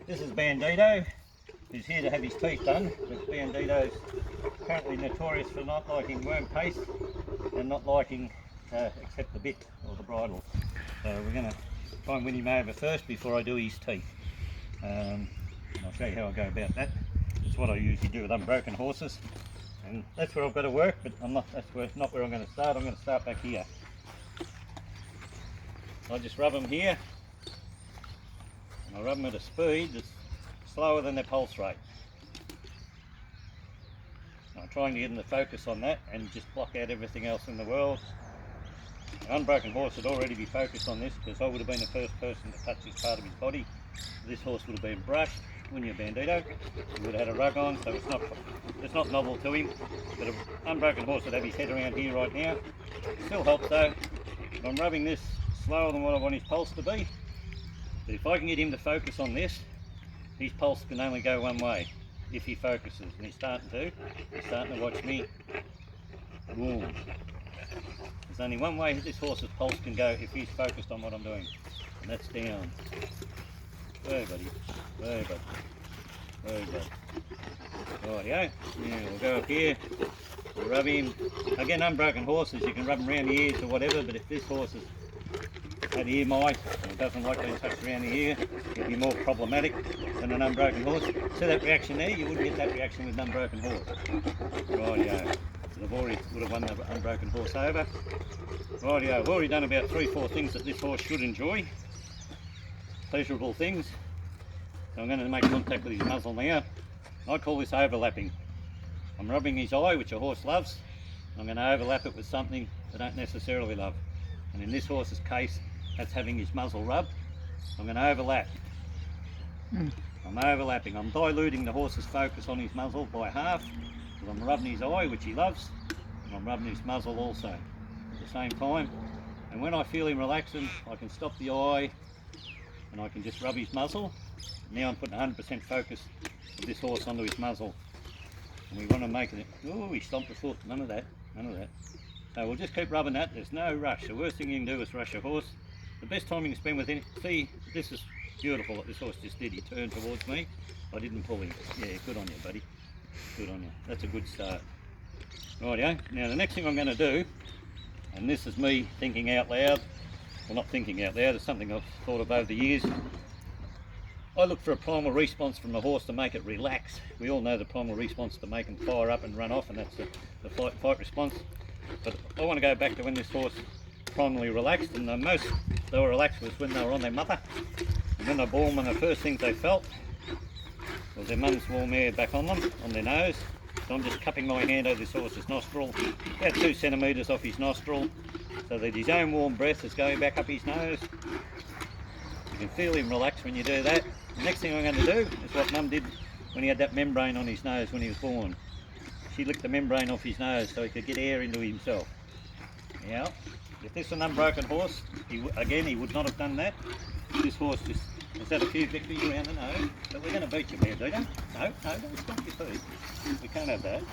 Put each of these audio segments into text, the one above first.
This is Bandito. He's here to have his teeth done, but Bandito's apparently notorious for not liking worm paste and not liking except the bit or the bridle. So we're going to try and win him over first before I do his teeth. And I'll show you how I go about that. It's what I usually do with unbroken horses, and that's where I've got to work, but that's not where I'm going to start. I'm going to start back here. I just rub them here, and I rub them at a speed that's slower than their pulse rate. I'm trying to get them to focus on that and just block out everything else in the world. An unbroken horse would already be focused on this, because I would have been the first person to touch this part of his body. This horse would have been brushed, wouldn't you, Bandito? He would have had a rug on, so it's not novel to him. But an unbroken horse would have his head around here right now. Still helps though. I'm rubbing this slower than what I want his pulse to be. But if I can get him to focus on this, his pulse can only go one way if he focuses, and he's starting to. He's starting to watch me. Boom. There's only one way this horse's pulse can go if he's focused on what I'm doing, and that's down. There, buddy. There, buddy. There, buddy. Rightio. Now we'll go up here. We'll rub him. Again, unbroken horses, you can rub them around the ears or whatever, but if this horse has had ear mice and doesn't like being touched around the ear, it'll be more problematic than an unbroken horse. See that reaction there? You wouldn't get that reaction with an unbroken horse. Rightio. So I've already would have won the unbroken horse over. Rightio. I've already done about 3-4 things that this horse should enjoy. Pleasurable things. So I'm going to make contact with his muzzle now. I call this overlapping. I'm rubbing his eye, which a horse loves. I'm going to overlap it with something they don't necessarily love. And in this horse's case, that's having his muzzle rubbed. I'm going to overlap. I'm overlapping. I'm diluting the horse's focus on his muzzle by half, because I'm rubbing his eye, which he loves, and I'm rubbing his muzzle also at the same time. And when I feel him relaxing, I can stop the eye and I can just rub his muzzle. Now I'm putting 100% focus of this horse onto his muzzle. And we want to make it, oh, he stomped the foot, none of that, none of that. So we'll just keep rubbing that, there's no rush. The worst thing you can do is rush a horse. The best time you can spend with him, see, this is beautiful what this horse just did. He turned towards me, I didn't pull him. Yeah, good on you, buddy. Good on you, that's a good start. Rightio, now the next thing I'm going to do, and this is me thinking out loud, well, not thinking out loud, it's something I've thought of over the years. I look for a primal response from a horse to make it relax. We all know the primal response to make them fire up and run off, and that's the fight response. But I want to go back to when this horse primarily relaxed, and the most they were relaxed was when they were on their mother. And when they're born, one of the first things they felt was their mum's warm air back on them, on their nose. So I'm just cupping my hand over this horse's nostril, about 2 centimetres off his nostril, so that his own warm breath is going back up his nose. You can feel him relax when you do that. The next thing I'm going to do is what Mum did when he had that membrane on his nose when he was born. She licked the membrane off his nose so he could get air into himself. Now, if this was an unbroken horse, he would not have done that. This horse just has had a few victories around the nose, but we're going to beat you, Bandito. No, don't stop your feet. We can't have that.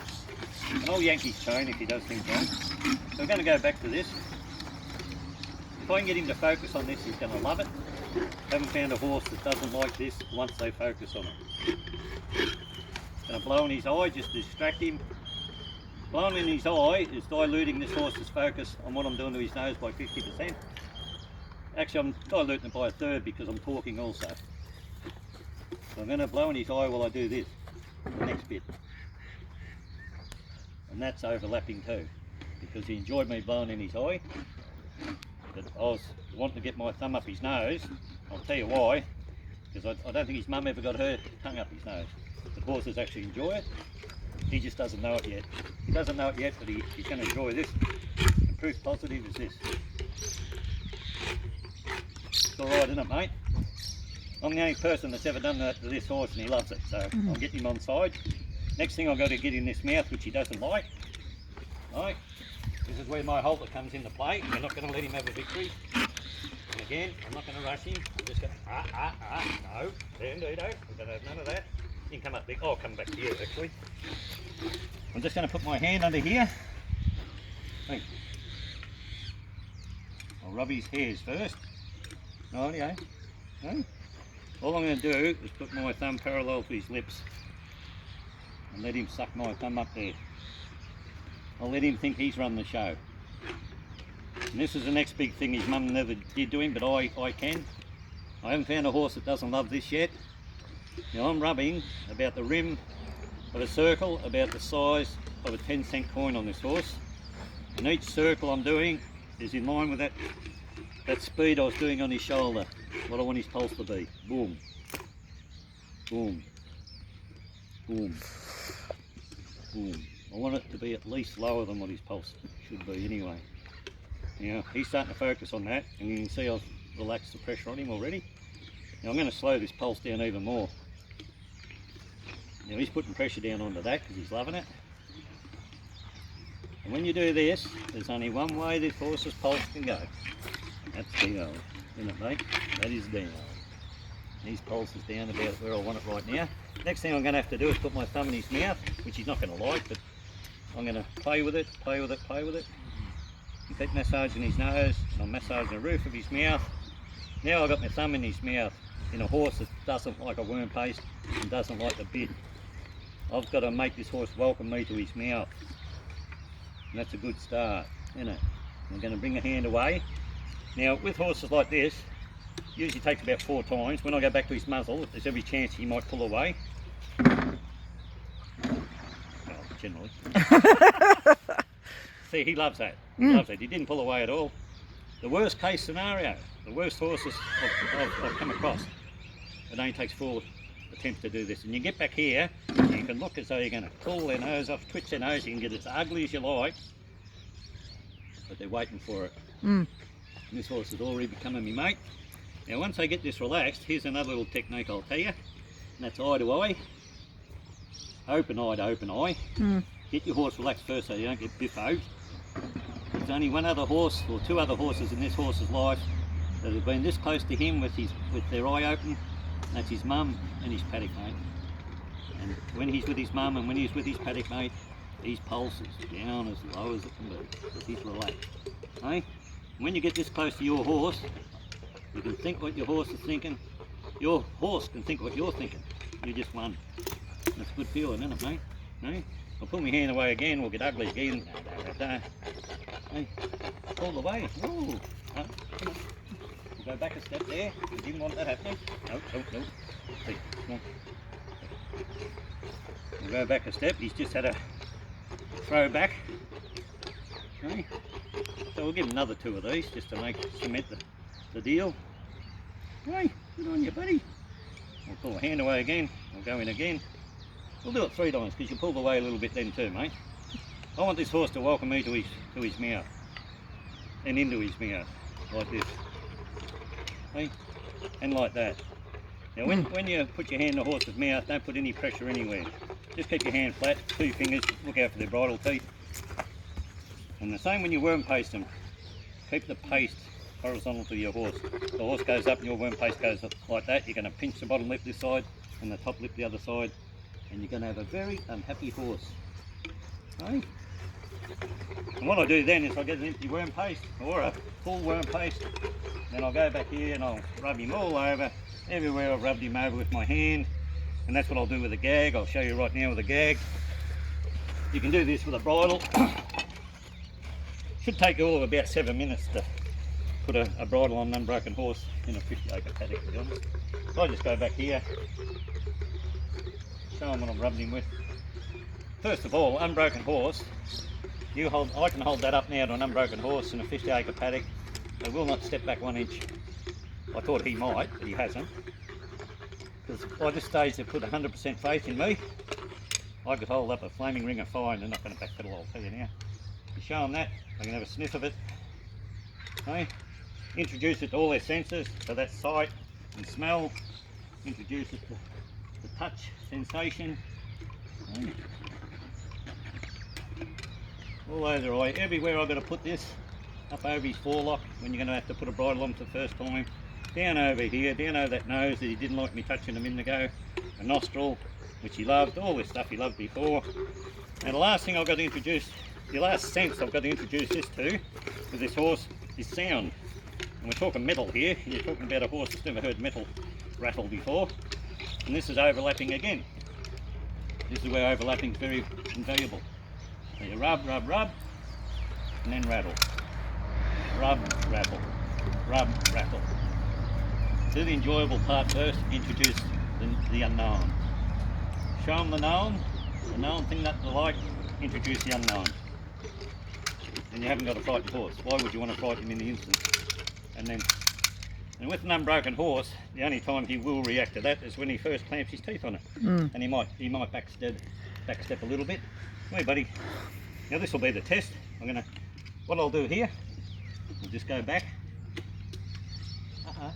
And I'll yank his chain if he does things wrong. So we're going to go back to this. If I can get him to focus on this, he's going to love it. Haven't found a horse that doesn't like this once they focus on it. Going to blow in his eye just to distract him. Blowing in his eye is diluting this horse's focus on what I'm doing to his nose by 50%. Actually, I'm diluting it by 1/3 because I'm talking also. So I'm going to blow in his eye while I do this, the next bit. And that's overlapping too, because he enjoyed me blowing in his eye. But I was wanting to get my thumb up his nose. I'll tell you why, because I don't think his mum ever got her tongue up his nose. The horses actually enjoy it. He just doesn't know it yet. He doesn't know it yet, but he's going to enjoy this. And proof positive is this. It's all right, isn't it, mate? I'm the only person that's ever done that to this horse, and he loves it. So I'm getting him on side. Next thing I've got to get in this mouth, which he doesn't like. Right. This is where my halter comes into play. We're not going to let him have a victory. And again, I'm not going to rush him. I'm just going no, Bandito. I'm going to have none of that. You can come up big. I'll come back to you actually. I'm just going to put my hand under here. Hey. I'll rub his hairs first. Rightio. No? All I'm going to do is put my thumb parallel to his lips and let him suck my thumb up there. I'll let him think he's run the show. And this is the next big thing his mum never did to him, but I can. I haven't found a horse that doesn't love this yet. Now I'm rubbing about the rim of a circle about the size of a 10-cent coin on this horse. And each circle I'm doing is in line with that speed I was doing on his shoulder, what I want his pulse to be. Boom, boom, boom, boom. I want it to be at least lower than what his pulse should be anyway. Now he's starting to focus on that, and you can see I've relaxed the pressure on him already. Now I'm going to slow this pulse down even more. Now he's putting pressure down onto that because he's loving it. And when you do this, there's only one way this horse's pulse can go. That's down, isn't it, mate? That is down. His pulse is down about where I want it right now. Next thing I'm going to have to do is put my thumb in his mouth, which he's not going to like, but I'm going to play with it, play with it, play with it. You keep massaging his nose, and I'm massaging the roof of his mouth. Now I've got my thumb in his mouth in a horse that doesn't like a worm paste and doesn't like the bit. I've got to make this horse welcome me to his mouth. And that's a good start, isn't it? I'm going to bring the hand away. Now with horses like this, usually takes about 4 times. When I go back to his muzzle, there's every chance he might pull away. Well, generally. See, he loves that. He loves it. He didn't pull away at all. The worst case scenario, the worst horses I've come across, it only takes 4 attempts to do this. And you get back here, you can look as though you're going to pull their nose off, twitch their nose, you can get as ugly as you like, but they're waiting for it. And this horse is already becoming me mate. Now once I get this relaxed, here's another little technique I'll tell you, and that's eye to eye, open eye to open eye. Get your horse relaxed first so you don't get biffoed. There's only one other horse, or 2 other horses in this horse's life that have been this close to him with their eye open, and that's his mum and his paddock mate. And when he's with his mum and when he's with his paddock mate, his pulse is down as low as it can be, because he's relaxed. Okay? When you get this close to your horse, you can think what your horse is thinking. Your horse can think what you're thinking. You just won. That's a good feeling, isn't it, mate? Okay? I'll pull my hand away again, we'll get ugly again. Hey, pull away. Ooh. Come on. We'll go back a step there. You didn't want that happening. No. See, come on. We'll go back a step. He's just had a throw back. Okay. So we'll give him another 2 of these just to cement the deal. Hey, good on you, buddy. We'll pull the hand away again. We'll go in again. We'll do it 3 times because you pulled away a little bit then too, mate. I want this horse to welcome me to his mouth and into his mouth like this. Hey? And like that. Now when you put your hand in the horse's mouth, don't put any pressure anywhere. Just keep your hand flat, 2 fingers, look out for their bridle teeth. And the same when you worm paste them. Keep the paste horizontal to your horse. The horse goes up and your worm paste goes up like that. You're going to pinch the bottom lip this side and the top lip the other side, and you're going to have a very unhappy horse. Okay? And what I do then is I get an empty worm paste or a full worm paste, then I'll go back here and I'll rub him all over, everywhere I've rubbed him over with my hand, and that's what I'll do with a gag. I'll show you right now with a gag. You can do this with a bridle. Should take all of about 7 minutes to put a bridle on an unbroken horse in a 50-acre paddock, to be honest. So I just go back here, show them what I'm rubbing him with. First of all, unbroken horse, I can hold that up now to an unbroken horse in a 50-acre paddock. They will not step back 1 inch. I thought he might, but he hasn't. Because by this stage they've put 100% faith in me. I could hold up a flaming ring of fire and they're not going to backpedal, I'll tell you now. You show them that, they can have a sniff of it. Okay? Introduce it to all their senses, so that's sight and smell. Introduce it to the touch sensation. Okay? All over the eye, everywhere I've got to put this, up over his forelock when you're going to have to put a bridle on for the first time, down over here, down over that nose that he didn't like me touching a minute ago, a nostril, which he loved, all this stuff he loved before. And the last thing I've got to introduce, the last sense I've got to introduce this to, with this horse, is sound. And we're talking metal here, and you're talking about a horse that's never heard metal rattle before, and this is overlapping again. This is where overlapping is very invaluable. So you rub, rub, rub, and then rattle. Rub, rattle, rub, rattle. Do the enjoyable part first, introduce the unknown. Show them the known thing that they like, introduce the unknown. And you haven't got to fight the horse. Why would you want to fight him in the instant? And with an unbroken horse, the only time he will react to that is when he first clamps his teeth on it. And he might backstep a little bit. Hey buddy, now this will be the test. What I'll do here, we'll just go back. No,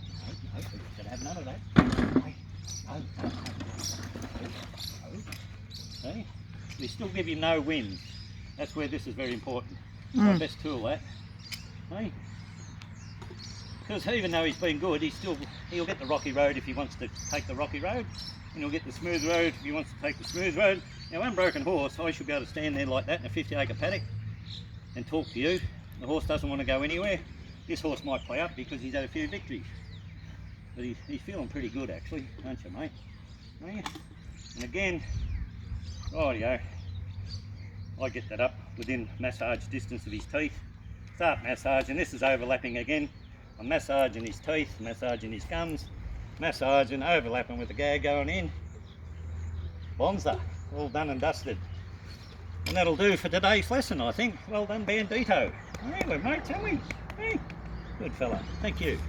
gotta have none of that. No. See? They still give you no wind. That's where this is very important. My best tool, that. Hey? Because even though he's been good, he'll get the rocky road if he wants to take the rocky road, and he'll get the smooth road if he wants to take the smooth road. Now, unbroken horse, I should be able to stand there like that in a 50-acre paddock and talk to you. The horse doesn't want to go anywhere. This horse might play up because he's had a few victories, but he's feeling pretty good actually, aren't you, mate? And again, rightio, I get that up within massage distance of his teeth. Start massaging. This is overlapping again. I'm massaging his teeth, massaging his gums, massaging, overlapping with the gag going in. Bonza, all done and dusted. And that'll do for today's lesson, I think. Well done, Bandito. Anyway, mate, tell me. Hey, good fella. Thank you.